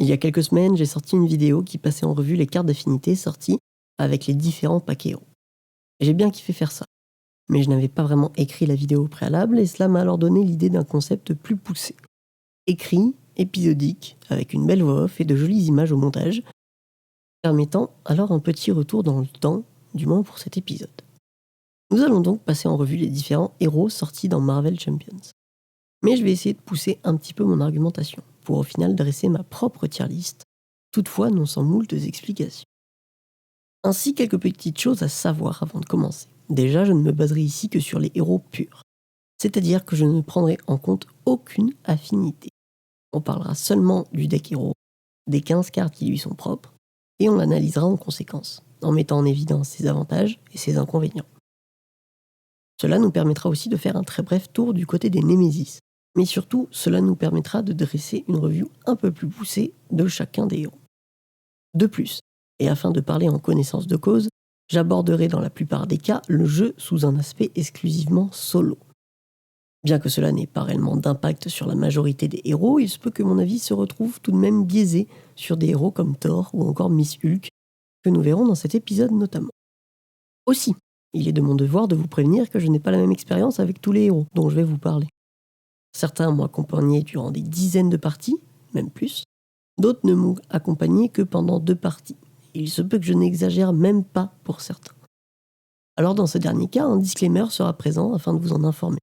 Il y a quelques semaines, j'ai sorti une vidéo qui passait en revue les cartes d'affinité sorties avec les différents paquets héros. J'ai bien kiffé faire ça, mais je n'avais pas vraiment écrit la vidéo au préalable et cela m'a alors donné l'idée d'un concept plus poussé. Écrit, épisodique, avec une belle voix off et de jolies images au montage, permettant alors un petit retour dans le temps, du moins pour cet épisode. Nous allons donc passer en revue les différents héros sortis dans Marvel Champions. Mais je vais essayer de pousser un petit peu mon argumentation, pour au final dresser ma propre tier list, toutefois non sans moultes explications. Ainsi, quelques petites choses à savoir avant de commencer. Déjà, je ne me baserai ici que sur les héros purs, c'est-à-dire que je ne prendrai en compte aucune affinité. On parlera seulement du deck héros, des 15 cartes qui lui sont propres, et on l'analysera en conséquence, en mettant en évidence ses avantages et ses inconvénients. Cela nous permettra aussi de faire un très bref tour du côté des Némésis, mais surtout, cela nous permettra de dresser une review un peu plus poussée de chacun des héros. De plus, et afin de parler en connaissance de cause, j'aborderai dans la plupart des cas le jeu sous un aspect exclusivement solo. Bien que cela n'ait pas réellement d'impact sur la majorité des héros, il se peut que mon avis se retrouve tout de même biaisé sur des héros comme Thor ou encore Miss Hulk, que nous verrons dans cet épisode notamment. Aussi, il est de mon devoir de vous prévenir que je n'ai pas la même expérience avec tous les héros dont je vais vous parler. Certains m'ont accompagné durant des dizaines de parties, même plus. D'autres ne m'ont accompagné que pendant 2 parties. Il se peut que je n'exagère même pas pour certains. Alors dans ce dernier cas, un disclaimer sera présent afin de vous en informer.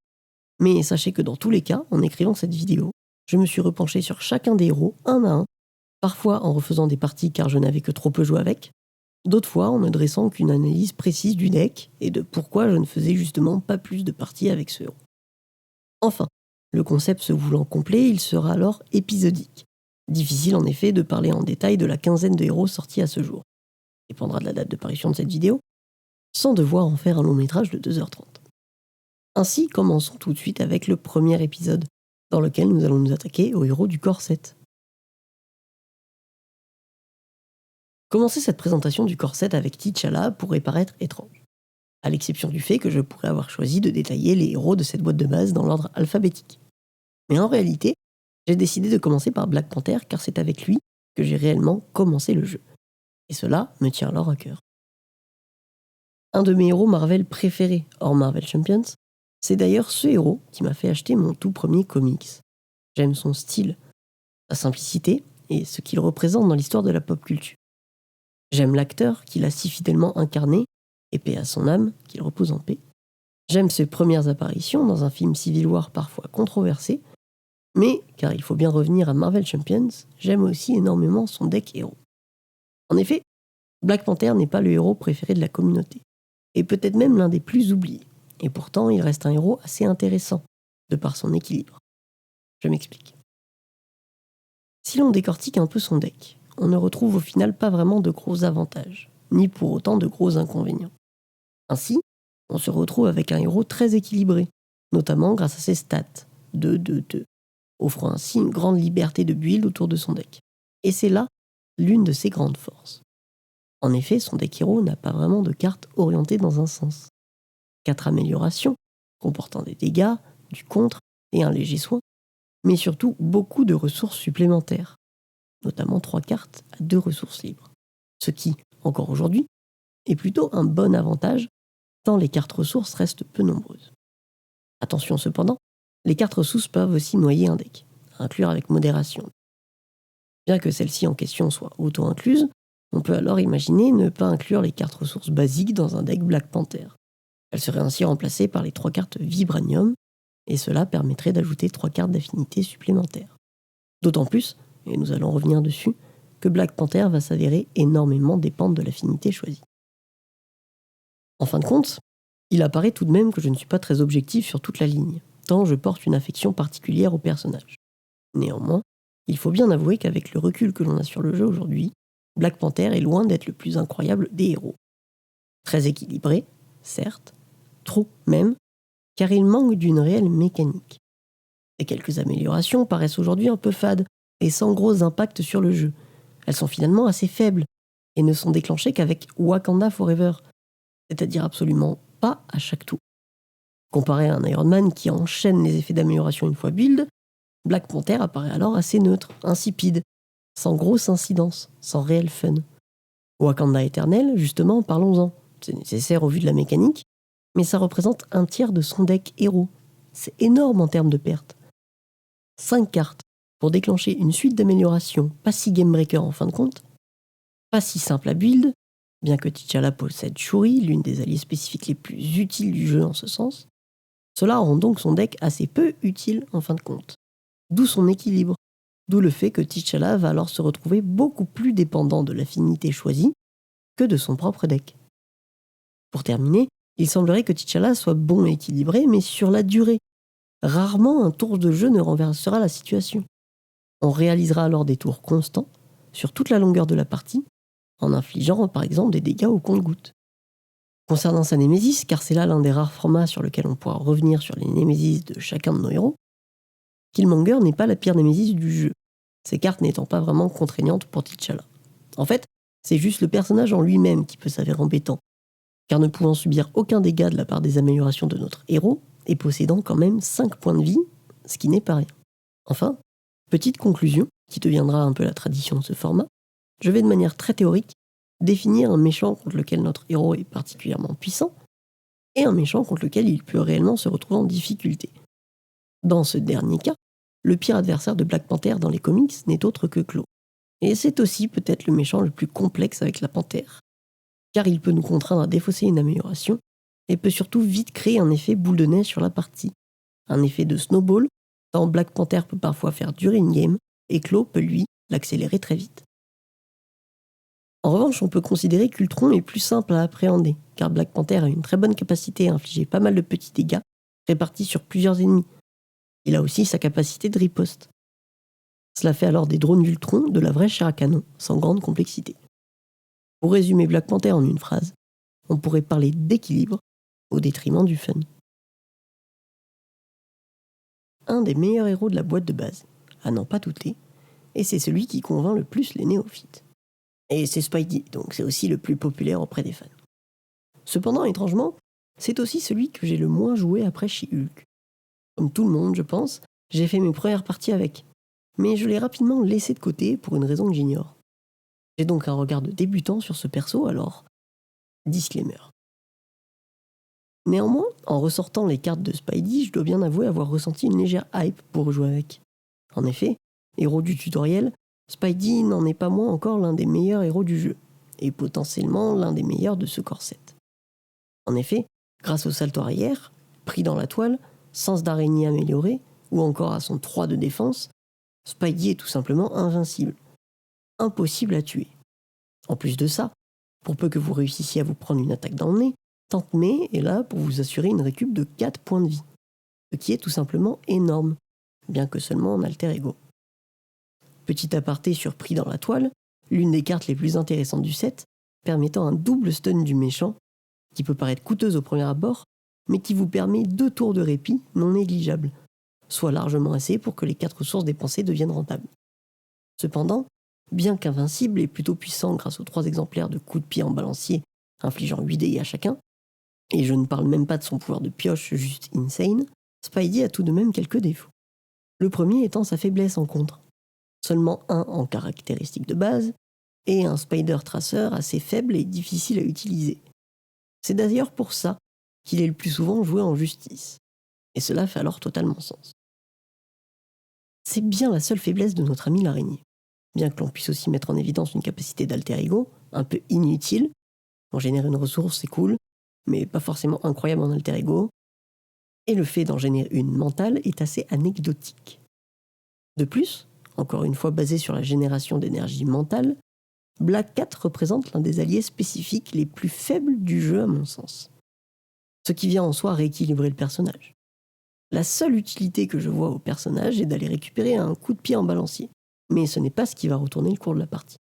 Mais sachez que dans tous les cas, en écrivant cette vidéo, je me suis repenché sur chacun des héros, un à un, parfois en refaisant des parties car je n'avais que trop peu joué avec, d'autres fois en ne dressant qu'une analyse précise du deck et de pourquoi je ne faisais justement pas plus de parties avec ce héros. Enfin, le concept se voulant complet, il sera alors épisodique. Difficile en effet de parler en détail de la quinzaine de héros sortis à ce jour. Dépendra de la date de parution de cette vidéo, sans devoir en faire un long métrage de 2h30. Ainsi, commençons tout de suite avec le premier épisode, dans lequel nous allons nous attaquer au héros du corset. Commencer cette présentation du corset avec T'Challa pourrait paraître étrange, à l'exception du fait que je pourrais avoir choisi de détailler les héros de cette boîte de base dans l'ordre alphabétique. Mais en réalité, j'ai décidé de commencer par Black Panther car c'est avec lui que j'ai réellement commencé le jeu. Et cela me tient alors à cœur. Un de mes héros Marvel préférés hors Marvel Champions, c'est d'ailleurs ce héros qui m'a fait acheter mon tout premier comics. J'aime son style, sa simplicité et ce qu'il représente dans l'histoire de la pop culture. J'aime l'acteur qui l'a si fidèlement incarné, et paix à son âme, qu'il repose en paix. J'aime ses premières apparitions dans un film Civil War parfois controversé, mais, car il faut bien revenir à Marvel Champions, j'aime aussi énormément son deck héros. En effet, Black Panther n'est pas le héros préféré de la communauté, et peut-être même l'un des plus oubliés, et pourtant il reste un héros assez intéressant, de par son équilibre. Je m'explique. Si l'on décortique un peu son deck, on ne retrouve au final pas vraiment de gros avantages, ni pour autant de gros inconvénients. Ainsi, on se retrouve avec un héros très équilibré, notamment grâce à ses stats, 2-2-2, offrant ainsi une grande liberté de build autour de son deck. Et c'est là l'une de ses grandes forces. En effet, son deck héros n'a pas vraiment de cartes orientées dans un sens. 4 améliorations, comportant des dégâts, du contre et un léger soin, mais surtout beaucoup de ressources supplémentaires, notamment 3 cartes à 2 ressources libres. Ce qui, encore aujourd'hui, est plutôt un bon avantage, tant les cartes ressources restent peu nombreuses. Attention cependant, les cartes ressources peuvent aussi noyer un deck, à inclure avec modération. Bien que celle-ci en question soit auto-incluse, on peut alors imaginer ne pas inclure les cartes ressources basiques dans un deck Black Panther. Elles seraient ainsi remplacées par les 3 cartes Vibranium, et cela permettrait d'ajouter 3 cartes d'affinité supplémentaires. D'autant plus, et nous allons revenir dessus, que Black Panther va s'avérer énormément dépendre de l'affinité choisie. En fin de compte, il apparaît tout de même que je ne suis pas très objectif sur toute la ligne, tant je porte une affection particulière au personnage. Néanmoins, il faut bien avouer qu'avec le recul que l'on a sur le jeu aujourd'hui, Black Panther est loin d'être le plus incroyable des héros. Très équilibré, certes, trop même, car il manque d'une réelle mécanique. Et quelques améliorations paraissent aujourd'hui un peu fades et sans gros impact sur le jeu. Elles sont finalement assez faibles et ne sont déclenchées qu'avec Wakanda Forever, c'est-à-dire absolument pas à chaque tour. Comparé à un Iron Man qui enchaîne les effets d'amélioration une fois build, Black Panther apparaît alors assez neutre, insipide, sans grosse incidence, sans réel fun. Wakanda éternel, justement, parlons-en. C'est nécessaire au vu de la mécanique, mais ça représente un tiers de son deck héros. C'est énorme en termes de pertes. 5 cartes pour déclencher une suite d'améliorations pas si game breaker en fin de compte, pas si simple à build, bien que T'Challa possède Shuri, l'une des alliées spécifiques les plus utiles du jeu en ce sens. Cela rend donc son deck assez peu utile en fin de compte. D'où son équilibre, d'où le fait que T'Challa va alors se retrouver beaucoup plus dépendant de l'affinité choisie que de son propre deck. Pour terminer, il semblerait que T'Challa soit bon et équilibré, mais sur la durée. Rarement un tour de jeu ne renversera la situation. On réalisera alors des tours constants, sur toute la longueur de la partie, en infligeant par exemple des dégâts au compte-gouttes. Concernant sa Némésis, car c'est là l'un des rares formats sur lequel on pourra revenir sur les Némésis de chacun de nos héros, Killmonger n'est pas la pire Némésis du jeu, ces cartes n'étant pas vraiment contraignantes pour T'Challa. En fait, c'est juste le personnage en lui-même qui peut s'avérer embêtant, car ne pouvant subir aucun dégât de la part des améliorations de notre héros, et possédant quand même 5 points de vie, ce qui n'est pas rien. Enfin, petite conclusion, qui deviendra un peu la tradition de ce format, je vais de manière très théorique définir un méchant contre lequel notre héros est particulièrement puissant, et un méchant contre lequel il peut réellement se retrouver en difficulté. Dans ce dernier cas, le pire adversaire de Black Panther dans les comics n'est autre que Klaue. Et c'est aussi peut-être le méchant le plus complexe avec la panthère, car il peut nous contraindre à défausser une amélioration, et peut surtout vite créer un effet boule de neige sur la partie. Un effet de snowball, tant Black Panther peut parfois faire durer une game, et Klaue peut lui l'accélérer très vite. En revanche, on peut considérer qu'Ultron est plus simple à appréhender, car Black Panther a une très bonne capacité à infliger pas mal de petits dégâts, répartis sur plusieurs ennemis. Il a aussi sa capacité de riposte. Cela fait alors des drones d'Ultron de la vraie chair à canon, sans grande complexité. Pour résumer Black Panther en une phrase, on pourrait parler d'équilibre au détriment du fun. Un des meilleurs héros de la boîte de base, à n'en pas douter, et c'est celui qui convainc le plus les néophytes. Et c'est Spidey, donc c'est aussi le plus populaire auprès des fans. Cependant, étrangement, c'est aussi celui que j'ai le moins joué après She-Hulk. Comme tout le monde, je pense, j'ai fait mes premières parties avec, mais je l'ai rapidement laissé de côté pour une raison que j'ignore. J'ai donc un regard de débutant sur ce perso, alors disclaimer. Néanmoins, en ressortant les cartes de Spidey, je dois bien avouer avoir ressenti une légère hype pour rejouer avec. En effet, héros du tutoriel, Spidey n'en est pas moins encore l'un des meilleurs héros du jeu, et potentiellement l'un des meilleurs de ce corset. En effet, grâce au salto arrière, pris dans la toile, sens d'araignée amélioré, ou encore à son 3 de défense, Spidey est tout simplement invincible. Impossible à tuer. En plus de ça, pour peu que vous réussissiez à vous prendre une attaque dans le nez, Tante May est là pour vous assurer une récup de 4 points de vie, ce qui est tout simplement énorme, bien que seulement en alter ego. Petit aparté surpris dans la toile, l'une des cartes les plus intéressantes du set, permettant un double stun du méchant, qui peut paraître coûteuse au premier abord, mais qui vous permet 2 tours de répit non négligeables, soit largement assez pour que les 4 ressources dépensées deviennent rentables. Cependant, bien qu'invincible et plutôt puissant grâce aux 3 exemplaires de coups de pied en balancier infligeant 8 dégâts à chacun, et je ne parle même pas de son pouvoir de pioche juste insane, Spidey a tout de même quelques défauts. Le premier étant sa faiblesse en contre. Seulement un en caractéristique de base, et un Spider Tracer assez faible et difficile à utiliser. C'est d'ailleurs pour ça qu'il est le plus souvent joué en justice, et cela fait alors totalement sens. C'est bien la seule faiblesse de notre ami l'araignée. Bien que l'on puisse aussi mettre en évidence une capacité d'alter ego, un peu inutile, en générer une ressource c'est cool, mais pas forcément incroyable en alter ego, et le fait d'en générer une mentale est assez anecdotique. De plus, encore une fois basé sur la génération d'énergie mentale, Black Cat représente l'un des alliés spécifiques les plus faibles du jeu à mon sens. Ce qui vient en soi rééquilibrer le personnage. La seule utilité que je vois au personnage est d'aller récupérer un coup de pied en balancier, mais ce n'est pas ce qui va retourner le cours de la partie.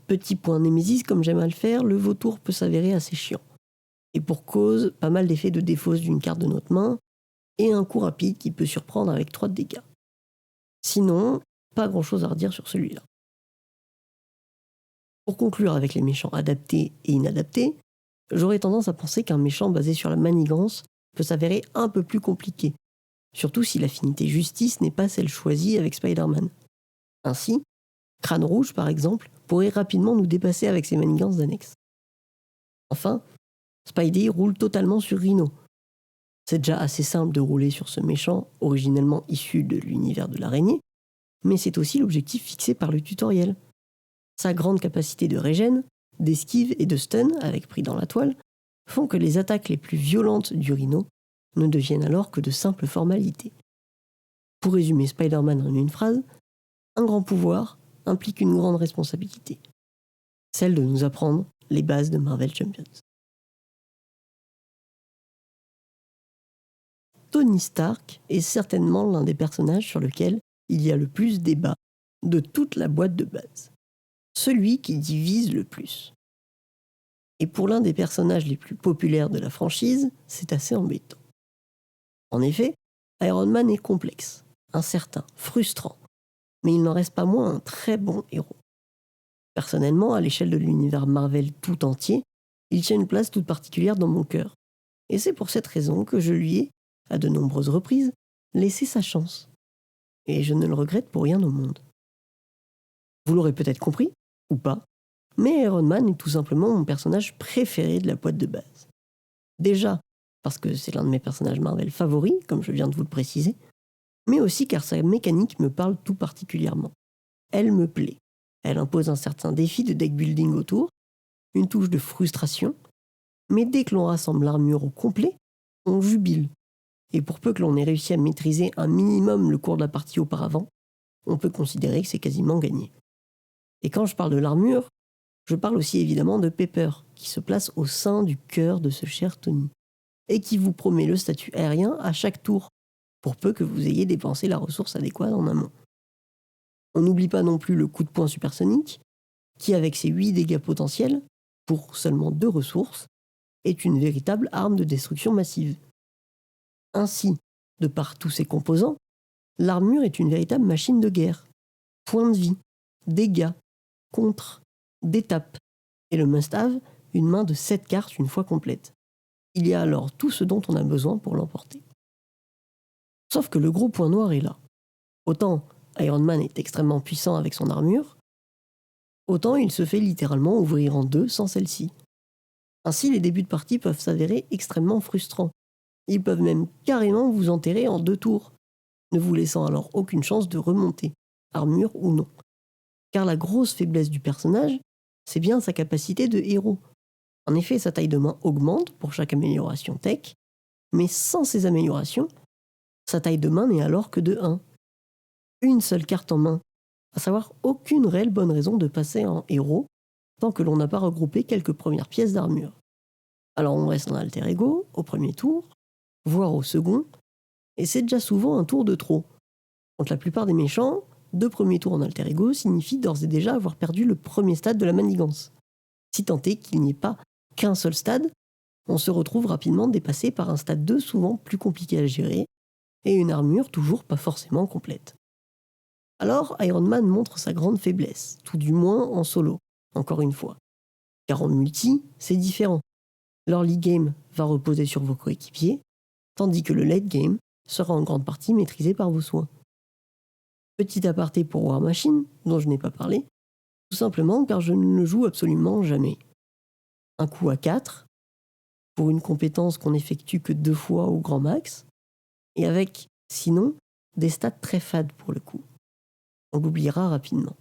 Petit point Némésis, comme j'aime à le faire, le vautour peut s'avérer assez chiant. Et pour cause, pas mal d'effets de défausse d'une carte de notre main, et un coup rapide qui peut surprendre avec 3 de dégâts. Sinon, pas grand chose à redire sur celui-là. Pour conclure avec les méchants adaptés et inadaptés, j'aurais tendance à penser qu'un méchant basé sur la manigance peut s'avérer un peu plus compliqué, surtout si l'affinité justice n'est pas celle choisie avec Spider-Man. Ainsi, Crâne Rouge, par exemple, pourrait rapidement nous dépasser avec ses manigances d'annexe. Enfin, Spidey roule totalement sur Rhino. C'est déjà assez simple de rouler sur ce méchant, originellement issu de l'univers de l'araignée, mais c'est aussi l'objectif fixé par le tutoriel. Sa grande capacité de régène, d'esquive et de stun, avec pris dans la toile, font que les attaques les plus violentes du Rhino ne deviennent alors que de simples formalités. Pour résumer Spider-Man en une phrase, un grand pouvoir implique une grande responsabilité, celle de nous apprendre les bases de Marvel Champions. Tony Stark est certainement l'un des personnages sur lequel il y a le plus débat de toute la boîte de base. Celui qui divise le plus. Et pour l'un des personnages les plus populaires de la franchise, c'est assez embêtant. En effet, Iron Man est complexe, incertain, frustrant, mais il n'en reste pas moins un très bon héros. Personnellement, à l'échelle de l'univers Marvel tout entier, il tient une place toute particulière dans mon cœur. Et c'est pour cette raison que je lui ai, à de nombreuses reprises, laissé sa chance. Et je ne le regrette pour rien au monde. Vous l'aurez peut-être compris, ou pas, mais Iron Man est tout simplement mon personnage préféré de la boîte de base. Déjà, parce que c'est l'un de mes personnages Marvel favoris, comme je viens de vous le préciser, mais aussi car sa mécanique me parle tout particulièrement. Elle me plaît. Elle impose un certain défi de deck building autour, une touche de frustration, mais dès que l'on rassemble l'armure au complet, on jubile. Et pour peu que l'on ait réussi à maîtriser un minimum le cours de la partie auparavant, on peut considérer que c'est quasiment gagné. Et quand je parle de l'armure, je parle aussi évidemment de Pepper, qui se place au sein du cœur de ce cher Tony, et qui vous promet le statut aérien à chaque tour, pour peu que vous ayez dépensé la ressource adéquate en amont. On n'oublie pas non plus le coup de poing supersonique, qui avec ses 8 dégâts potentiels, pour seulement 2 ressources, est une véritable arme de destruction massive. Ainsi, de par tous ses composants, l'armure est une véritable machine de guerre. Points de vie, dégâts, contre, d'étape, et le must-have, une main de 7 cartes une fois complète. Il y a alors tout ce dont on a besoin pour l'emporter. Sauf que le gros point noir est là. Autant Iron Man est extrêmement puissant avec son armure, autant il se fait littéralement ouvrir en deux sans celle-ci. Ainsi, les débuts de partie peuvent s'avérer extrêmement frustrants. Ils peuvent même carrément vous enterrer en 2 tours, ne vous laissant alors aucune chance de remonter, armure ou non. Car la grosse faiblesse du personnage, c'est bien sa capacité de héros. En effet, sa taille de main augmente pour chaque amélioration tech, mais sans ces améliorations, sa taille de main n'est alors que de 1. Une seule carte en main, à savoir aucune réelle bonne raison de passer en héros tant que l'on n'a pas regroupé quelques premières pièces d'armure. Alors on reste en alter ego au premier tour, voire au second, et c'est déjà souvent un tour de trop. Contre la plupart des méchants, 2 premiers tours en alter ego signifient d'ores et déjà avoir perdu le premier stade de la manigance. Si tant est qu'il n'y ait pas qu'un seul stade, on se retrouve rapidement dépassé par un stade 2 souvent plus compliqué à gérer, et une armure toujours pas forcément complète. Alors Iron Man montre sa grande faiblesse, tout du moins en solo, encore une fois. Car en multi, c'est différent. L'early game va reposer sur vos coéquipiers, tandis que le late game sera en grande partie maîtrisé par vos soins. Petit aparté pour War Machine, dont je n'ai pas parlé, tout simplement car je ne le joue absolument jamais. Un coup à 4, pour une compétence qu'on effectue que 2 fois au grand max, et avec, sinon, des stats très fades pour le coup. On l'oubliera rapidement.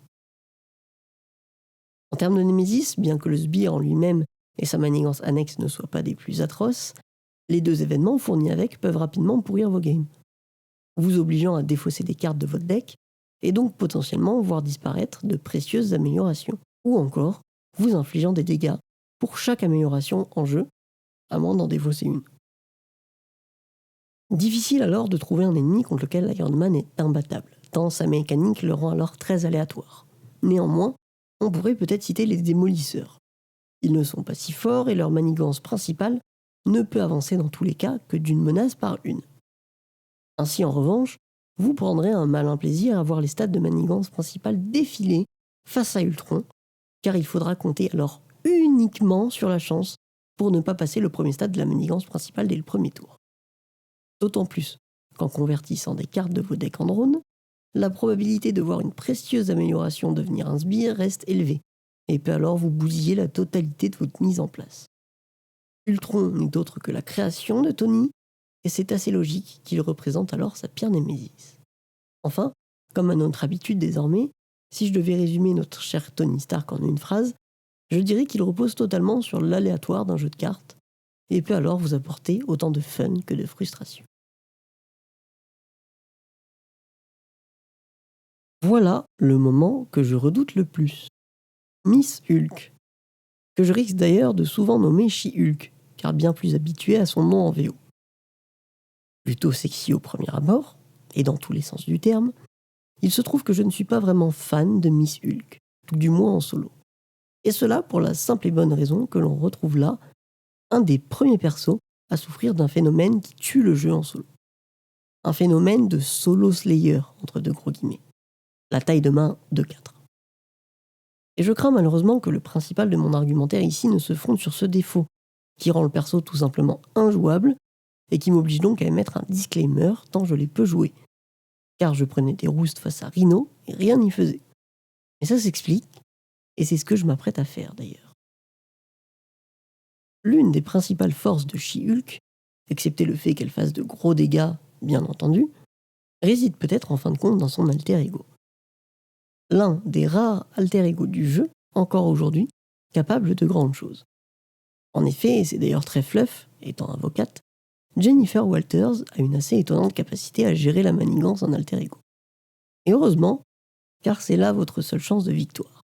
En termes de Nemesis, bien que le sbire en lui-même et sa manigance annexe ne soient pas des plus atroces, les 2 événements fournis avec peuvent rapidement pourrir vos games, vous obligeant à défausser des cartes de votre deck et donc potentiellement voir disparaître de précieuses améliorations, ou encore vous infligeant des dégâts pour chaque amélioration en jeu, à moins d'en défausser une. Difficile alors de trouver un ennemi contre lequel Iron Man est imbattable, tant sa mécanique le rend alors très aléatoire. Néanmoins, on pourrait peut-être citer les démolisseurs. Ils ne sont pas si forts et leur manigance principale ne peut avancer dans tous les cas que d'une menace par une. Ainsi, en revanche, vous prendrez un malin plaisir à voir les stats de manigance principale défiler face à Ultron, car il faudra compter alors uniquement sur la chance pour ne pas passer le premier stade de la manigance principale dès le premier tour. D'autant plus qu'en convertissant des cartes de vos decks en drone, la probabilité de voir une précieuse amélioration devenir un sbire reste élevée, et peut alors vous bousiller la totalité de votre mise en place. Ultron n'est autre que la création de Tony, et c'est assez logique qu'il représente alors sa pire némésis. Enfin, comme à notre habitude désormais, si je devais résumer notre cher Tony Stark en une phrase, je dirais qu'il repose totalement sur l'aléatoire d'un jeu de cartes, et peut alors vous apporter autant de fun que de frustration. Voilà le moment que je redoute le plus. Miss Hulk, que je risque d'ailleurs de souvent nommer She-Hulk, car bien plus habitué à son nom en VO. Plutôt sexy au premier abord, et dans tous les sens du terme, il se trouve que je ne suis pas vraiment fan de Miss Hulk, tout du moins en solo. Et cela pour la simple et bonne raison que l'on retrouve là un des premiers persos à souffrir d'un phénomène qui tue le jeu en solo. Un phénomène de solo slayer, entre deux gros guillemets. La taille de main de 4. Et je crains malheureusement que le principal de mon argumentaire ici ne se fonde sur ce défaut, qui rend le perso tout simplement injouable, et qui m'oblige donc à émettre un disclaimer tant je l'ai peu joué. Car je prenais des roustes face à Rhino, et rien n'y faisait. Et ça s'explique, et c'est ce que je m'apprête à faire d'ailleurs. L'une des principales forces de She-Hulk, excepté le fait qu'elle fasse de gros dégâts, bien entendu, réside peut-être en fin de compte dans son alter ego. L'un des rares alter ego du jeu, encore aujourd'hui, capable de grandes choses. En effet, et c'est d'ailleurs très fluff, étant avocate, Jennifer Walters a une assez étonnante capacité à gérer la manigance en alter ego. Et heureusement, car c'est là votre seule chance de victoire.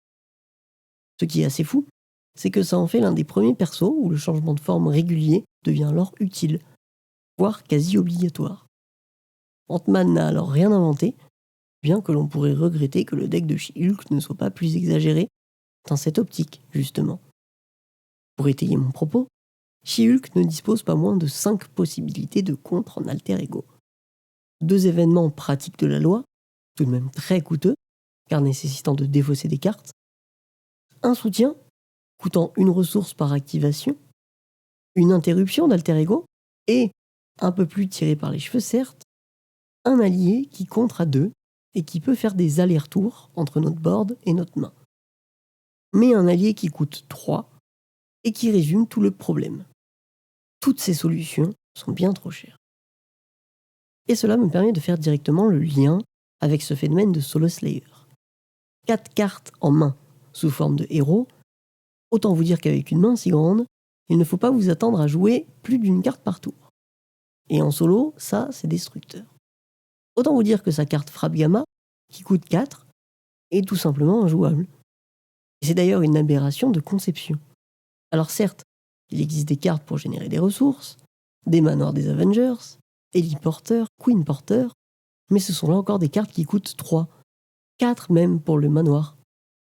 Ce qui est assez fou, c'est que ça en fait l'un des premiers persos où le changement de forme régulier devient alors utile, voire quasi obligatoire. Ant-Man n'a alors rien inventé, bien que l'on pourrait regretter que le deck de She-Hulk ne soit pas plus exagéré dans cette optique, justement. Pour étayer mon propos, She-Hulk ne dispose pas moins de 5 possibilités de contre en alter ego. 2 événements pratiques de la loi, tout de même très coûteux, car nécessitant de défausser des cartes. Un soutien, coûtant une ressource par activation. Une interruption d'alter ego, et, un peu plus tiré par les cheveux certes, un allié qui contre à 2 et qui peut faire des allers-retours entre notre board et notre main. Mais un allié qui coûte 3 et qui résume tout le problème. Toutes ces solutions sont bien trop chères. Et cela me permet de faire directement le lien avec ce phénomène de Solo Slayer. 4 cartes en main sous forme de héros, autant vous dire qu'avec une main si grande, il ne faut pas vous attendre à jouer plus d'une carte par tour. Et en solo, ça, c'est destructeur. Autant vous dire que sa carte frappe gamma, qui coûte 4, est tout simplement injouable. Et c'est d'ailleurs une aberration de conception. Alors certes, il existe des cartes pour générer des ressources, des manoirs des Avengers, Ellie Porter, Queen Porter, mais ce sont là encore des cartes qui coûtent 3, 4 même pour le manoir,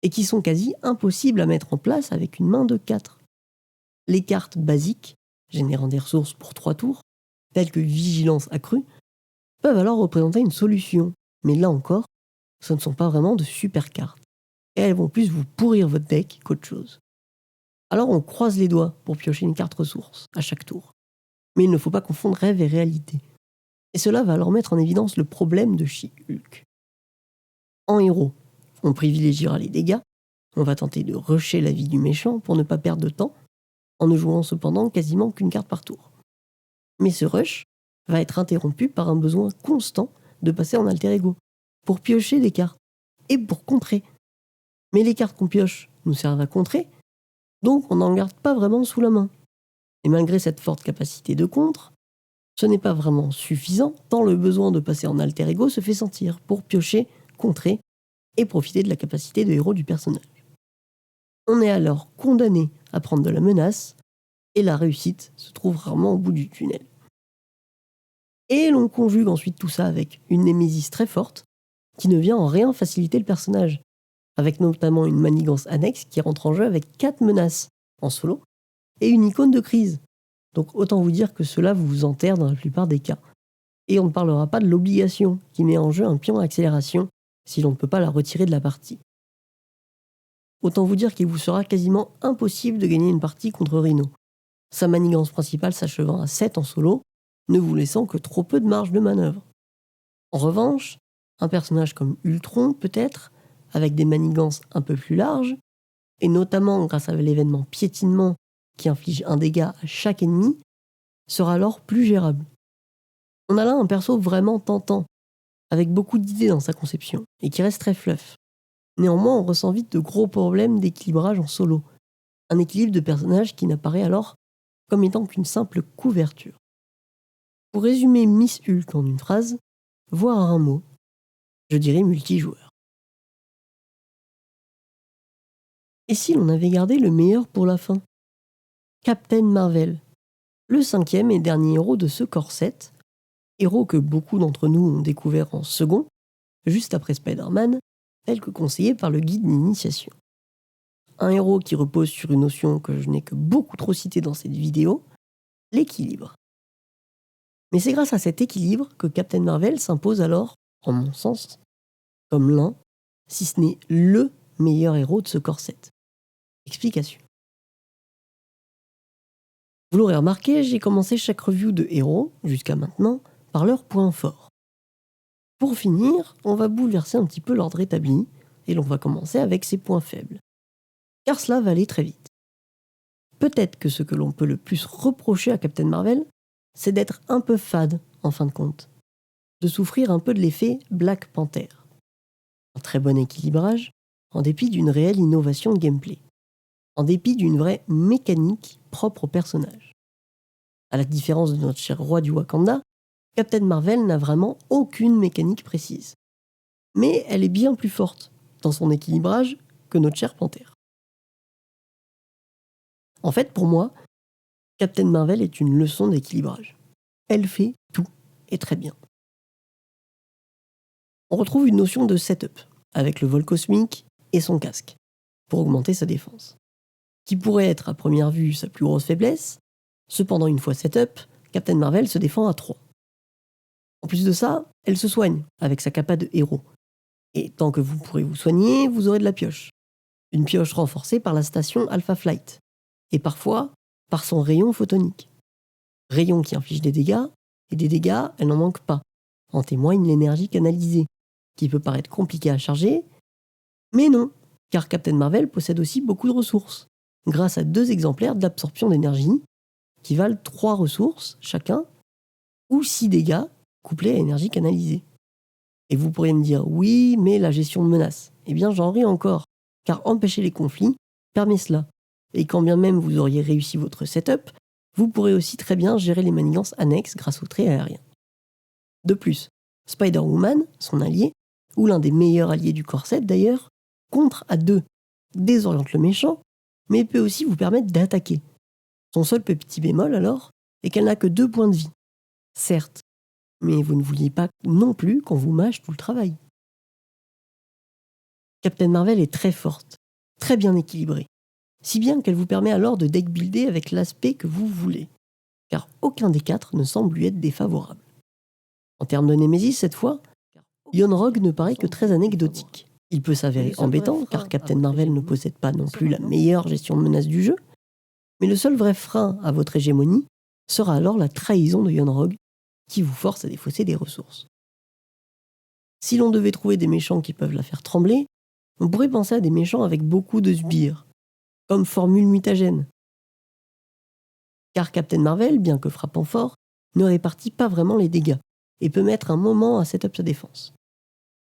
et qui sont quasi impossibles à mettre en place avec une main de 4. Les cartes basiques, générant des ressources pour 3 tours, telles que Vigilance accrue, peuvent alors représenter une solution, mais là encore, ce ne sont pas vraiment de super cartes, et elles vont plus vous pourrir votre deck qu'autre chose. Alors on croise les doigts pour piocher une carte ressource à chaque tour. Mais il ne faut pas confondre rêve et réalité. Et cela va alors mettre en évidence le problème de She-Hulk. En héros, on privilégiera les dégâts, on va tenter de rusher la vie du méchant pour ne pas perdre de temps, en ne jouant cependant quasiment qu'une carte par tour. Mais ce rush va être interrompu par un besoin constant de passer en alter ego, pour piocher des cartes, et pour contrer. Mais les cartes qu'on pioche nous servent à contrer, donc on n'en garde pas vraiment sous la main. Et malgré cette forte capacité de contre, ce n'est pas vraiment suffisant tant le besoin de passer en alter ego se fait sentir pour piocher, contrer et profiter de la capacité de héros du personnage. On est alors condamné à prendre de la menace et la réussite se trouve rarement au bout du tunnel. Et l'on conjugue ensuite tout ça avec une némésis très forte qui ne vient en rien faciliter le personnage, avec notamment une manigance annexe qui rentre en jeu avec 4 menaces en solo et une icône de crise. Donc autant vous dire que cela vous enterre dans la plupart des cas. Et on ne parlera pas de l'obligation qui met en jeu un pion à accélération si l'on ne peut pas la retirer de la partie. Autant vous dire qu'il vous sera quasiment impossible de gagner une partie contre Rhino, sa manigance principale s'achevant à 7 en solo, ne vous laissant que trop peu de marge de manœuvre. En revanche, un personnage comme Ultron peut-être, avec des manigances un peu plus larges, et notamment grâce à l'événement piétinement qui inflige un dégât à chaque ennemi, sera alors plus gérable. On a là un perso vraiment tentant, avec beaucoup d'idées dans sa conception, et qui reste très fluff. Néanmoins, on ressent vite de gros problèmes d'équilibrage en solo. Un équilibre de personnage qui n'apparaît alors comme étant qu'une simple couverture. Pour résumer Miss Hulk en une phrase, voire un mot, je dirais multijoueur. Et si l'on avait gardé le meilleur pour la fin ? Captain Marvel, le 5e et dernier héros de ce corset, héros que beaucoup d'entre nous ont découvert en second, juste après Spider-Man, tel que conseillé par le guide d'initiation. Un héros qui repose sur une notion que je n'ai que beaucoup trop citée dans cette vidéo, l'équilibre. Mais c'est grâce à cet équilibre que Captain Marvel s'impose alors, en mon sens, comme l'un, si ce n'est le meilleur héros de ce corset. Explication. Vous l'aurez remarqué, j'ai commencé chaque review de héros, jusqu'à maintenant, par leurs points forts. Pour finir, on va bouleverser un petit peu l'ordre établi, et l'on va commencer avec ses points faibles. Car cela va aller très vite. Peut-être que ce que l'on peut le plus reprocher à Captain Marvel, c'est d'être un peu fade, en fin de compte. De souffrir un peu de l'effet Black Panther. Un très bon équilibrage, en dépit d'une réelle innovation de gameplay. En dépit d'une vraie mécanique propre au personnage. À la différence de notre cher roi du Wakanda, Captain Marvel n'a vraiment aucune mécanique précise. Mais elle est bien plus forte dans son équilibrage que notre cher Panthère. En fait, pour moi, Captain Marvel est une leçon d'équilibrage. Elle fait tout, et très bien. On retrouve une notion de setup, avec le vol cosmique et son casque, pour augmenter sa défense. Qui pourrait être à première vue sa plus grosse faiblesse, cependant une fois setup, Captain Marvel se défend à 3. En plus de ça, elle se soigne avec sa capa de héros. Et tant que vous pourrez vous soigner, vous aurez de la pioche. Une pioche renforcée par la station Alpha Flight, et parfois par son rayon photonique. Rayon qui inflige des dégâts, et des dégâts, elle n'en manque pas. En témoigne l'énergie canalisée, qui peut paraître compliquée à charger, mais non, car Captain Marvel possède aussi beaucoup de ressources, grâce à 2 exemplaires d'absorption d'énergie, qui valent 3 ressources chacun, ou 6 dégâts couplés à énergie canalisée. Et vous pourriez me dire, oui, mais la gestion de menaces. Eh bien, j'en ris encore, car empêcher les conflits permet cela. Et quand bien même vous auriez réussi votre setup, vous pourrez aussi très bien gérer les manigances annexes grâce au trait aérien. De plus, Spider-Woman, son allié, ou l'un des meilleurs alliés du corset d'ailleurs, contre à 2, désoriente le méchant, mais peut aussi vous permettre d'attaquer. Son seul petit bémol alors est qu'elle n'a que 2 points de vie. Certes, mais vous ne vouliez pas non plus qu'on vous mâche tout le travail. Captain Marvel est très forte, très bien équilibrée, si bien qu'elle vous permet alors de deck builder avec l'aspect que vous voulez, car aucun des 4 ne semble lui être défavorable. En termes de Nemesis cette fois, Yon Rogue ne paraît que très anecdotique. Il peut s'avérer embêtant car Captain Marvel ne possède pas non plus la meilleure gestion de menace du jeu, mais le seul vrai frein à votre hégémonie sera alors la trahison de Yon Rogue qui vous force à défausser des ressources. Si l'on devait trouver des méchants qui peuvent la faire trembler, on pourrait penser à des méchants avec beaucoup de sbires, comme formule mutagène. Car Captain Marvel, bien que frappant fort, ne répartit pas vraiment les dégâts et peut mettre un moment à setup sa défense.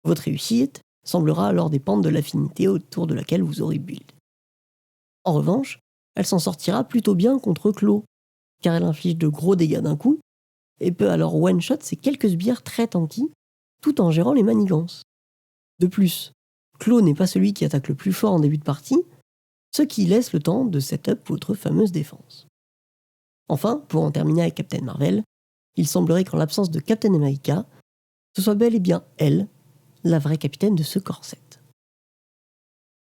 Votre réussite semblera alors dépendre de l'affinité autour de laquelle vous aurez build. En revanche, elle s'en sortira plutôt bien contre Claw, car elle inflige de gros dégâts d'un coup, et peut alors one-shot ces quelques sbires très tanky, tout en gérant les manigances. De plus, Claw n'est pas celui qui attaque le plus fort en début de partie, ce qui laisse le temps de setup votre fameuse défense. Enfin, pour en terminer avec Captain Marvel, il semblerait qu'en l'absence de Captain America, ce soit bel et bien elle, la vraie capitaine de ce corset.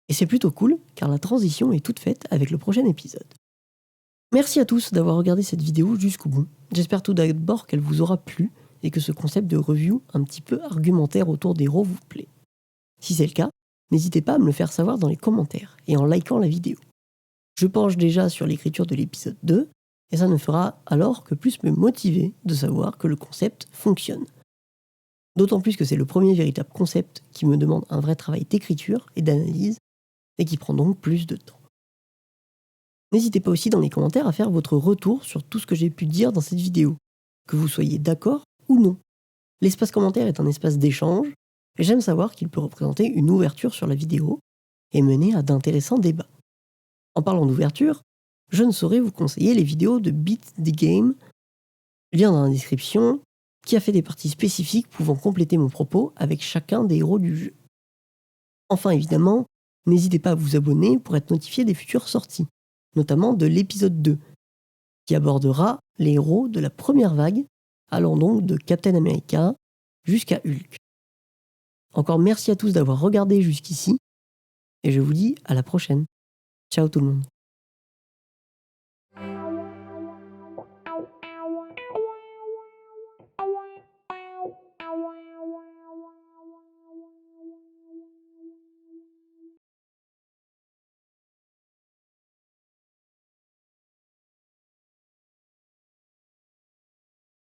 Et c'est plutôt cool, car la transition est toute faite avec le prochain épisode. Merci à tous d'avoir regardé cette vidéo jusqu'au bout. J'espère tout d'abord qu'elle vous aura plu et que ce concept de review un petit peu argumentaire autour des héros vous plaît. Si c'est le cas, n'hésitez pas à me le faire savoir dans les commentaires et en likant la vidéo. Je penche déjà sur l'écriture de l'épisode 2 et ça ne fera alors que plus me motiver de savoir que le concept fonctionne. D'autant plus que c'est le premier véritable concept qui me demande un vrai travail d'écriture et d'analyse, et qui prend donc plus de temps. N'hésitez pas aussi dans les commentaires à faire votre retour sur tout ce que j'ai pu dire dans cette vidéo, que vous soyez d'accord ou non. L'espace commentaire est un espace d'échange, et j'aime savoir qu'il peut représenter une ouverture sur la vidéo et mener à d'intéressants débats. En parlant d'ouverture, je ne saurais vous conseiller les vidéos de Beat the Game, lien dans la description, qui a fait des parties spécifiques pouvant compléter mon propos avec chacun des héros du jeu. Enfin évidemment, n'hésitez pas à vous abonner pour être notifié des futures sorties, notamment de l'épisode 2, qui abordera les héros de la première vague, allant donc de Captain America jusqu'à Hulk. Encore merci à tous d'avoir regardé jusqu'ici, et je vous dis à la prochaine. Ciao tout le monde.